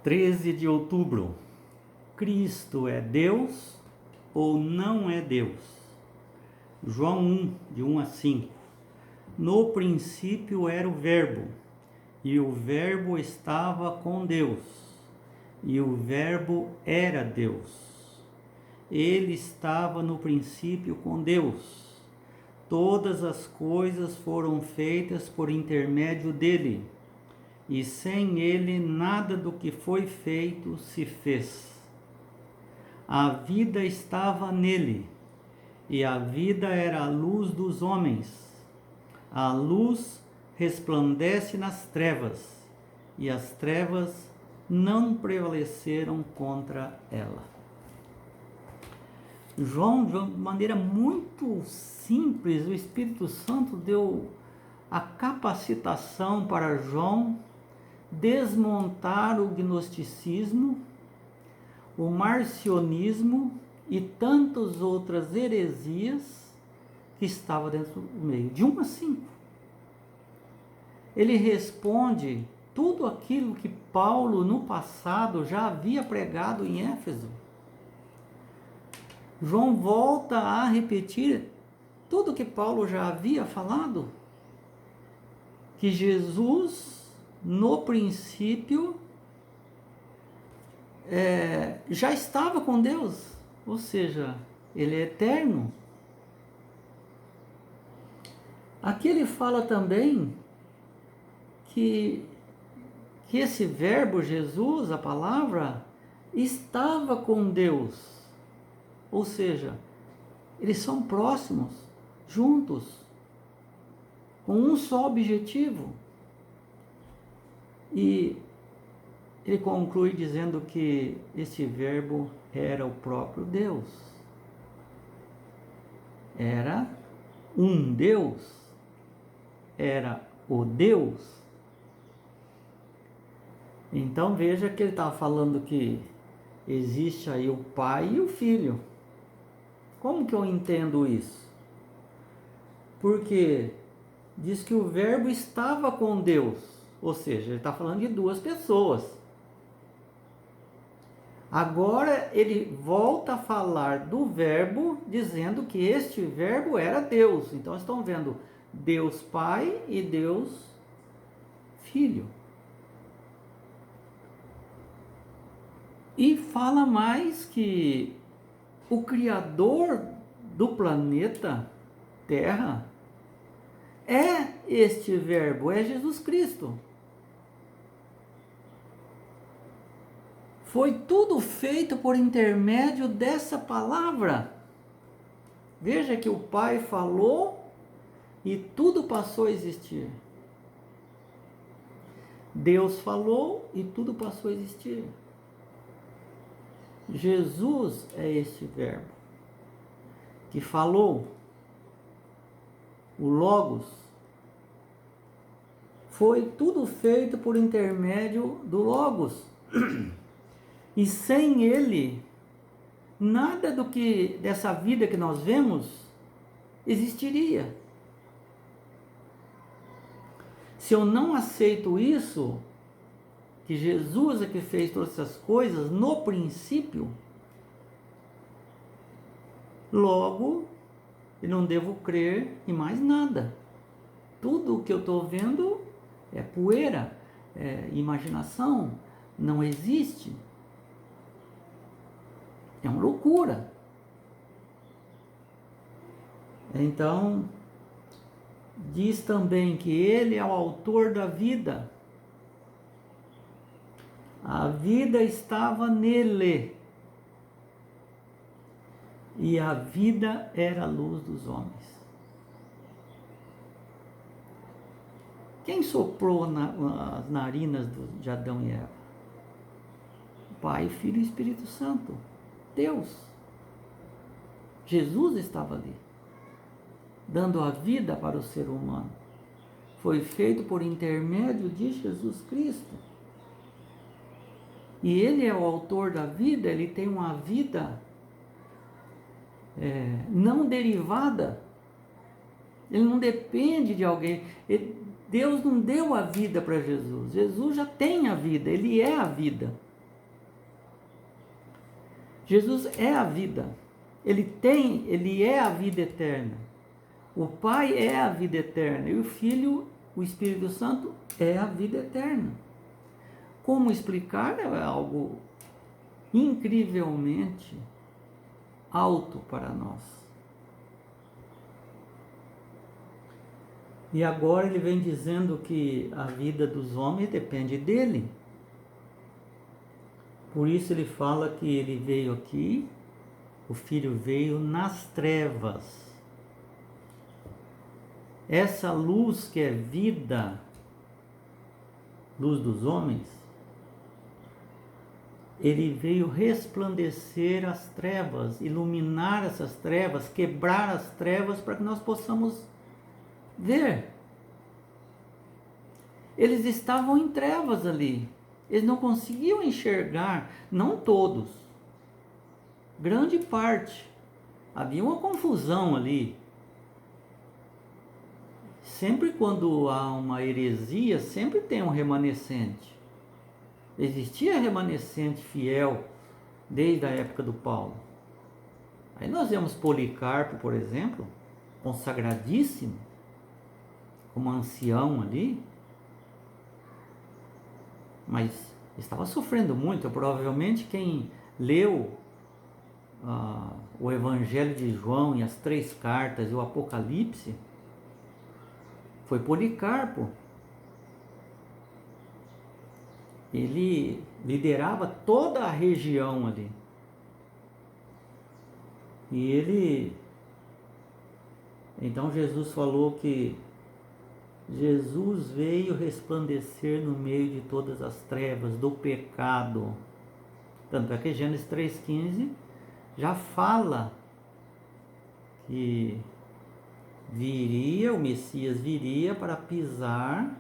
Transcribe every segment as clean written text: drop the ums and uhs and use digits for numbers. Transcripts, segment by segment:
13 de outubro. Cristo é Deus ou não é Deus? João 1, de 1 a 5. No princípio era o Verbo, e o Verbo estava com Deus, e o Verbo era Deus. Ele estava no princípio com Deus. Todas as coisas foram feitas por intermédio dele, e sem ele nada do que foi feito se fez. A vida estava nele, e a vida era a luz dos homens. A luz resplandece nas trevas, e as trevas não prevaleceram contra ela. João, de uma maneira muito simples, o Espírito Santo deu a capacitação para João desmontar o gnosticismo, o marcionismo e tantas outras heresias que estavam dentro do meio, de 1 a 5. Ele responde tudo aquilo que Paulo no passado já havia pregado em Éfeso. João volta a repetir tudo que Paulo já havia falado, que Jesus no princípio já estava com Deus, ou seja, ele é eterno. Aqui ele fala também que esse verbo Jesus, a palavra, estava com Deus, ou seja, eles são próximos, juntos, com um só objetivo. E ele conclui dizendo que esse verbo era o próprio Deus. Era um Deus. Era o Deus. Então veja que ele está falando que existe aí o Pai e o Filho. Como que eu entendo isso? Porque diz que o verbo estava com Deus. Ou seja, ele está falando de duas pessoas. Agora ele volta a falar do verbo, dizendo que este verbo era Deus. Então estão vendo Deus Pai e Deus Filho. E fala mais que o Criador do planeta Terra é este verbo, é Jesus Cristo. Foi tudo feito por intermédio dessa palavra. Veja que o Pai falou e tudo passou a existir. Deus falou e tudo passou a existir. Jesus é este verbo que falou. O Logos. Foi tudo feito por intermédio do Logos. E sem ele, nada do que dessa vida que nós vemos existiria. Se eu não aceito isso, que Jesus é que fez todas essas coisas no princípio, logo eu não devo crer em mais nada. Tudo o que eu estou vendo é poeira, é imaginação, não existe. É uma loucura. Então, diz também que ele é o autor da vida. A vida estava nele. E a vida era a luz dos homens. Quem soprou nas narinas de Adão e Eva? Pai, Filho e Espírito Santo. Deus. Jesus estava ali, dando a vida para o ser humano. Foi feito por intermédio de Jesus Cristo. E ele é o autor da vida, ele tem uma vida não derivada. Ele não depende de alguém. Deus não deu a vida para Jesus. Jesus já tem a vida, ele é a vida. Jesus é a vida. Ele é a vida eterna. O Pai é a vida eterna e o Filho, o Espírito Santo, é a vida eterna. Como explicar é algo incrivelmente alto para nós. E agora ele vem dizendo que a vida dos homens depende dele. Por isso ele fala que ele veio aqui, o Filho veio nas trevas. Essa luz que é vida, luz dos homens, ele veio resplandecer as trevas, iluminar essas trevas, quebrar as trevas para que nós possamos ver. Eles estavam em trevas ali, eles não conseguiam enxergar, não todos, grande parte, havia uma confusão ali. Sempre quando há uma heresia, sempre tem um remanescente. Existia remanescente fiel desde a época do Paulo. Aí nós vemos Policarpo, por exemplo, consagradíssimo, como ancião ali, mas estava sofrendo muito. Provavelmente quem leu o Evangelho de João e as 3 cartas e o Apocalipse foi Policarpo. Ele liderava toda a região ali. Então Jesus falou que Jesus veio resplandecer no meio de todas as trevas do pecado. Tanto é que Gênesis 3,15 já fala que o Messias viria para pisar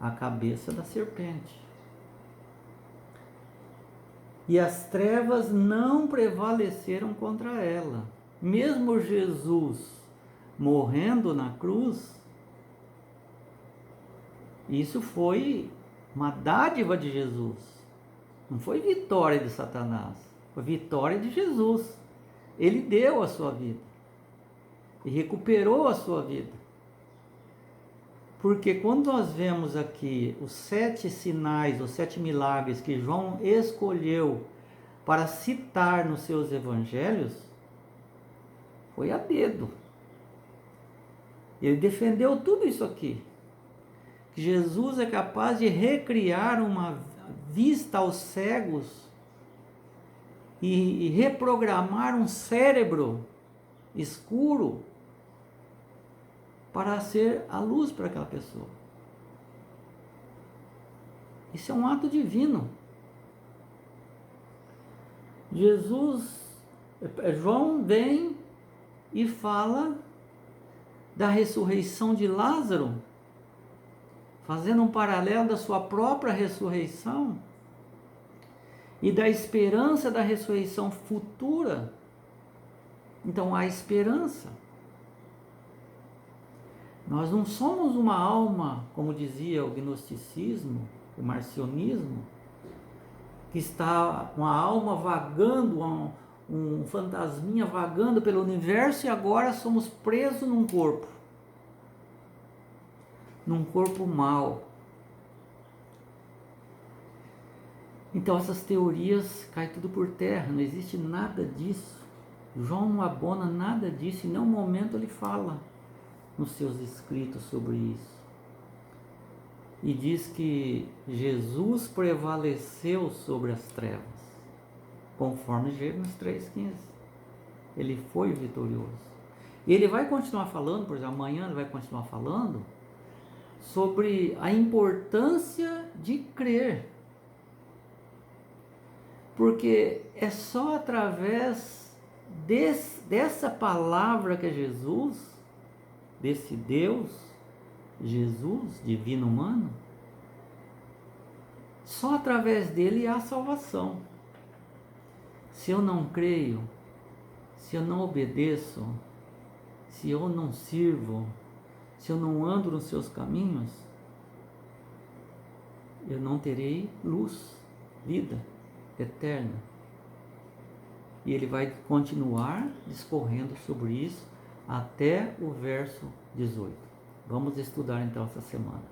a cabeça da serpente. E as trevas não prevaleceram contra ela. Mesmo Jesus morrendo na cruz, isso foi uma dádiva de Jesus. Não foi vitória de Satanás, foi vitória de Jesus. Ele deu a sua vida e recuperou a sua vida. Porque quando nós vemos aqui os 7 sinais, os 7 milagres que João escolheu para citar nos seus evangelhos, foi a dedo. Ele defendeu tudo isso aqui. Que Jesus é capaz de recriar uma vista aos cegos e reprogramar um cérebro escuro para ser a luz para aquela pessoa. Isso é um ato divino. João vem e fala da ressurreição de Lázaro, fazendo um paralelo da sua própria ressurreição e da esperança da ressurreição futura. Então há esperança. Nós não somos uma alma, como dizia o gnosticismo, o marcionismo, que está uma alma vagando, um fantasminha vagando pelo universo e agora somos presos num corpo mau. Então essas teorias caem tudo por terra, não existe nada disso. João não abona nada disso, em nenhum momento ele fala nos seus escritos sobre isso. E diz que Jesus prevaleceu sobre as trevas, conforme Gênesis 3,15. Ele foi vitorioso. E ele vai continuar falando, por exemplo, amanhã ele vai continuar falando sobre a importância de crer. Porque é só através dessa palavra que é Jesus, desse Deus, Jesus, divino humano, só através dele há salvação. Se eu não creio, se eu não obedeço, se eu não sirvo, se eu não ando nos seus caminhos, eu não terei luz, vida eterna. E ele vai continuar discorrendo sobre isso até o verso 18. Vamos estudar então essa semana.